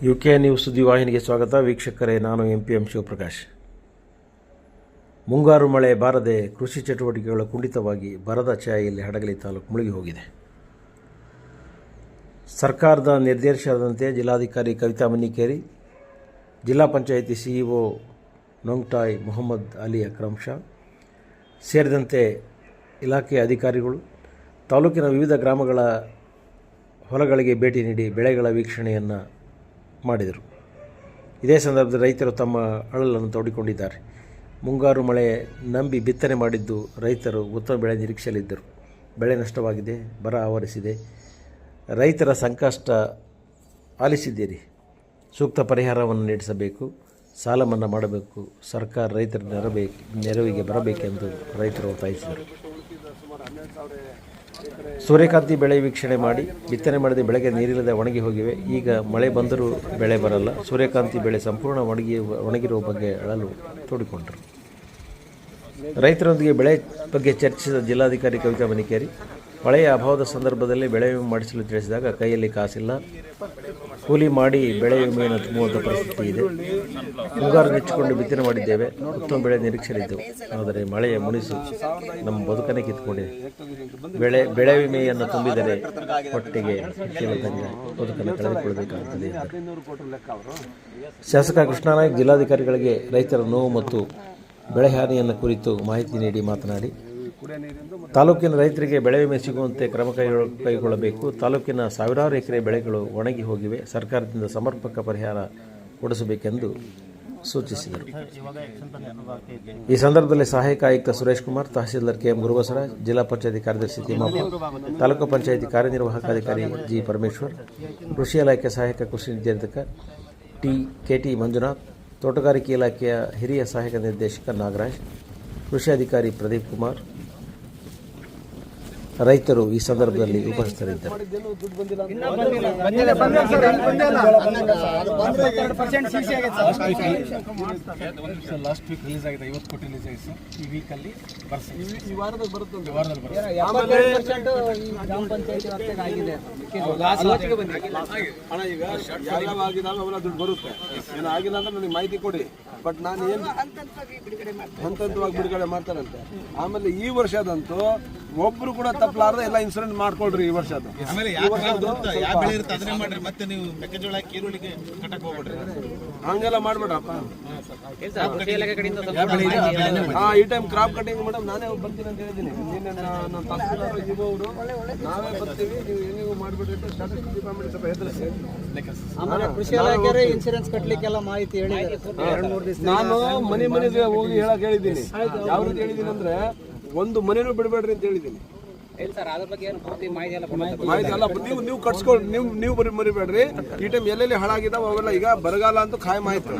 UK news ಸುದ್ದಿವಾಹಿನಿಗೆ ಸ್ವಾಗತ. ವೀಕ್ಷಕರೇ, ನಾನು MPM ಶಿವಪ್ರಕಾಶ್. ಮುಂಗಾರು ಮಳೆ ಬಾರದೆ ಕೃಷಿ ಚಟುವಟಿಕೆಗಳು ಕುಂಠಿತವಾಗಿ ಬರದ ಛಾಯೆಯಲ್ಲಿ ಹಡಗಲಿ ತಾಲೂಕು ಮುಳುಗಿ ಹೋಗಿದೆ. ಸರ್ಕಾರದ ನಿರ್ದೇಶನದಂತೆ ಜಿಲ್ಲಾಧಿಕಾರಿ ಕವಿತಾ ಮನ್ನಿಕೇರಿ, ಜಿಲ್ಲಾ ಪಂಚಾಯಿತಿ CEO ನೊಂಗ್ಟಾಯ್ ಮೊಹಮ್ಮದ್ ಅಲಿ ಅಕ್ರಮ್ ಶಾ ಸೇರಿದಂತೆ ಇಲಾಖೆಯ ಅಧಿಕಾರಿಗಳು ತಾಲೂಕಿನ ವಿವಿಧ ಗ್ರಾಮಗಳ ಹೊಲಗಳಿಗೆ ಭೇಟಿ ನೀಡಿ ಬೆಳೆಗಳ ವೀಕ್ಷಣೆಯನ್ನು ಮಾಡಿದರು. ಇದೇ ಸಂದರ್ಭದಲ್ಲಿ ರೈತರು ತಮ್ಮ ಅಳಲನ್ನು ತೋಡಿಕೊಂಡಿದ್ದಾರೆ. ಮುಂಗಾರು ಮಳೆ ನಂಬಿ ಬಿತ್ತನೆ ಮಾಡಿದ್ದು ರೈತರು ಉತ್ತಮ ಬೆಳೆ ನಿರೀಕ್ಷೆಯಲ್ಲಿದ್ದರು. ಬೆಳೆ ನಷ್ಟವಾಗಿದೆ, ಬರ ಆವರಿಸಿದೆ. ರೈತರ ಸಂಕಷ್ಟ ಆಲಿಸಿದ್ದೀರಿ. ಸೂಕ್ತ ಪರಿಹಾರವನ್ನು ನೀಡಿಸಬೇಕು, ಸಾಲ ಮನ್ನಾ ಮಾಡಬೇಕು, ಸರ್ಕಾರ ರೈತರ ನೆರವಿಗೆ ಬರಬೇಕೆಂದು ರೈತರು ಒತ್ತಾಯಿಸಿದರು. ಸೂರ್ಯಕಾಂತಿ ಬೆಳೆ ವೀಕ್ಷಣೆ ಮಾಡಿ ಬಿತ್ತನೆ ಮಾಡಿದ ಬೆಳೆಗೆ ನೀರಿಲ್ಲದೆ ಒಣಗಿ ಹೋಗಿವೆ. ಈಗ ಮಳೆ ಬಂದರೂ ಬೆಳೆ ಬರಲ್ಲ. ಸೂರ್ಯಕಾಂತಿ ಬೆಳೆ ಸಂಪೂರ್ಣ ಒಣಗಿರುವ ಬಗ್ಗೆ ಅಳಲು ತೋಡಿಕೊಂಡರು. ರೈತರೊಂದಿಗೆ ಬೆಳೆ ಬಗ್ಗೆ ಚರ್ಚಿಸಿದ ಜಿಲ್ಲಾಧಿಕಾರಿ ಕವಿತಾ ಮನ್ನಿಕೇರಿ, ಮಳೆಯ ಅಭಾವದ ಸಂದರ್ಭದಲ್ಲಿ ಬೆಳೆ ವಿಮೆ ಮಾಡಿಸಲು ತಿಳಿಸಿದಾಗ ಕೈಯಲ್ಲಿ ಕಾಸಿಲ್ಲ, ಕೂಲಿ ಮಾಡಿ ಬೆಳೆ ವಿಮೆಯನ್ನು ತುಂಬುವಂಥ ಪರಿಸ್ಥಿತಿ ಇದೆ. ಮುಂಗಾರು ನೆಚ್ಚಿಕೊಂಡು ಬಿತ್ತನೆ ಮಾಡಿದ್ದೇವೆ, ಉತ್ತಮ ಬೆಳೆ ನಿರೀಕ್ಷೆಯಿದ್ದೆವು. ಆದರೆ ಮಳೆಯ ಮುನಿಸು ನಮ್ಮ ಬದುಕನ್ನೇ ಕಿತ್ತುಕೊಂಡಿದೆ. ಬೆಳೆ ವಿಮೆಯನ್ನು ತುಂಬಿದರೆ ಹೊಟ್ಟೆಗೆ ಬದುಕನ್ನು ಕಳೆದುಕೊಳ್ಳಬೇಕಾಗುತ್ತದೆ. ಶಾಸಕ ಕೃಷ್ಣನಾಯ್ಕ ಜಿಲ್ಲಾಧಿಕಾರಿಗಳಿಗೆ ರೈತರ ನೋವು ಮತ್ತು ಬೆಳೆ ಹಾನಿಯನ್ನು ಕುರಿತು ಮಾಹಿತಿ ನೀಡಿ ಮಾತನಾಡಿ, ತಾಲೂಕಿನ ರೈತರಿಗೆ ಬೆಳೆ ವಿಮೆ ಸಿಗುವಂತೆ ಕ್ರಮ ಕೈಗೊಳ್ಳಬೇಕು. ತಾಲೂಕಿನ ಸಾವಿರಾರು ಎಕರೆ ಬೆಳೆಗಳು ಒಣಗಿ ಹೋಗಿವೆ. ಸರ್ಕಾರದಿಂದ ಸಮರ್ಪಕ ಪರಿಹಾರ ಕೊಡಿಸಬೇಕೆಂದು ಸೂಚಿಸಿದರು. ಈ ಸಂದರ್ಭದಲ್ಲಿ ಸಹಾಯಕ ಆಯುಕ್ತ ಸುರೇಶ್ ಕುಮಾರ್, ತಹಸೀಲ್ದಾರ್ KM ಗುರುಬಸವರಾಜ್, ಜಿಲ್ಲಾ ಪಂಚಾಯತಿ ಕಾರ್ಯದರ್ಶಿ ತಿಮ್ಮಪ್ಪ, ತಾಲೂಕು ಪಂಚಾಯತಿ ಕಾರ್ಯನಿರ್ವಾಹಕ ಅಧಿಕಾರಿ G ಪರಮೇಶ್ವರ್, ಕೃಷಿ ಇಲಾಖೆ ಸಹಾಯಕ ಕೃಷಿ ನಿರ್ದೇಶಕ KT ಮಂಜುನಾಥ್, ತೋಟಗಾರಿಕೆ ಇಲಾಖೆಯ ಹಿರಿಯ ಸಹಾಯಕ ನಿರ್ದೇಶಕ ನಾಗರಾಜ್, ಕೃಷಿ ಅಧಿಕಾರಿ ಪ್ರದೀಪ್ ಕುಮಾರ್ ರೈತರು ಈ ಸಂದರ್ಭದಲ್ಲಿ ಉಪಸ್ಥಿತರಿದ್ದರು. ಲಾಸ್ಟ್ ವೀಕ್ ರಿಲೀಸ್ ಆಗಿದೆ, 50 ಕೋಟಿ ರಿಲೀಸ್ ಆಗಿದೆ. ಈ ವೀಕಲ್ಲಿ ಈ ವಾರದಲ್ಲಿ ಬರುತ್ತೆ. ಹಣ ಈಗ ಯಾವ್ಯಾವ ಆಗಿದಾಗ ಅವೆಲ್ಲ ದುಡ್ಡು ಬರುತ್ತೆ. ಏನು ಆಗಿಲ್ಲ ಅಂದ್ರೆ ನನಗೆ ಮಾಹಿತಿ ಕೊಡಿ. ಬಟ್ ನಾನು ಏನು ಹಂತವಾಗಿ ಬಿಡುಗಡೆ ಮಾಡ್ತಾರಂತೆ. ಆಮೇಲೆ ಈ ವರ್ಷದಂತೂ ಒಬ್ರು ಕೂಡ ತಪ್ಪಲಾರ್ದ ಎಲ್ಲ ಇನ್ಸೂರೆನ್ಸ್ ಮಾಡ್ಕೊಳ್ರಿ. ಈ ವರ್ಷ ಹಂಗೆಲ್ಲ ಮಾಡ್ಬೇಡಪ್ಪ. ಈ ಟೈಮ್ ಕ್ರಾಪ್ ಕಟಿಂಗ್ ಮೇಡಮ್ ನಾನೇ ಬರ್ತೀನಿ ಅಂತ ಹೇಳಿದ್ದೀನಿ. ನಿನ್ನೆ ನಮ್ಮ ತಹಸೀಲ್ದಾರ್ ಅವರು ನಾವೇ ಬರ್ತೀವಿ, ನೀವು ಮಾಡ್ಬಿಟ್ರೆ ಸ್ಟಾಟಿಸ್ಟಿಕ್ಸ್ ಡಿಪಾರ್ಟ್ಮೆಂಟ್ ಸ್ವಲ್ಪ ಹೆದರಿಸಿ. ಕೃಷಿ ಇಲಾಖೆ ಇನ್ಸೂರೆನ್ಸ್ ಕಟ್ಟಲಿಕ್ಕೆಲ್ಲ ಮಾಹಿತಿ ಹೇಳಿ ನಾನು ಮನೆಗೆ ಹೋಗಿ ಹೇಳಕ್ ಹೇಳಿದ್ದೀನಿ. ಯಾವ ರೀತಿ ಹೇಳಿದ್ದೀನಿ ಅಂದ್ರೆ, ಒಂದು ಮನೇನು ಬಿಡಬೇಡ್ರಿ ಅಂತ ಹೇಳಿದ್ದೀನಿ. ಮಾಹಿತಿ ಅಲ್ಲ, ನೀವು ಕಟ್ಸ್ಕೊಳ್ಳಿ, ನೀವು ಮರಿಬೇಡ್ರಿ. ಈ ಟೈಮ್ ಎಲ್ಲೆಲ್ಲಿ ಹಾಳಾಗಿದ್ದಾವೆ ಅವೆಲ್ಲ ಈಗ ಬರಗಾಲ ಅಂತೂ ಖಾಯಂ ಆಯ್ತು.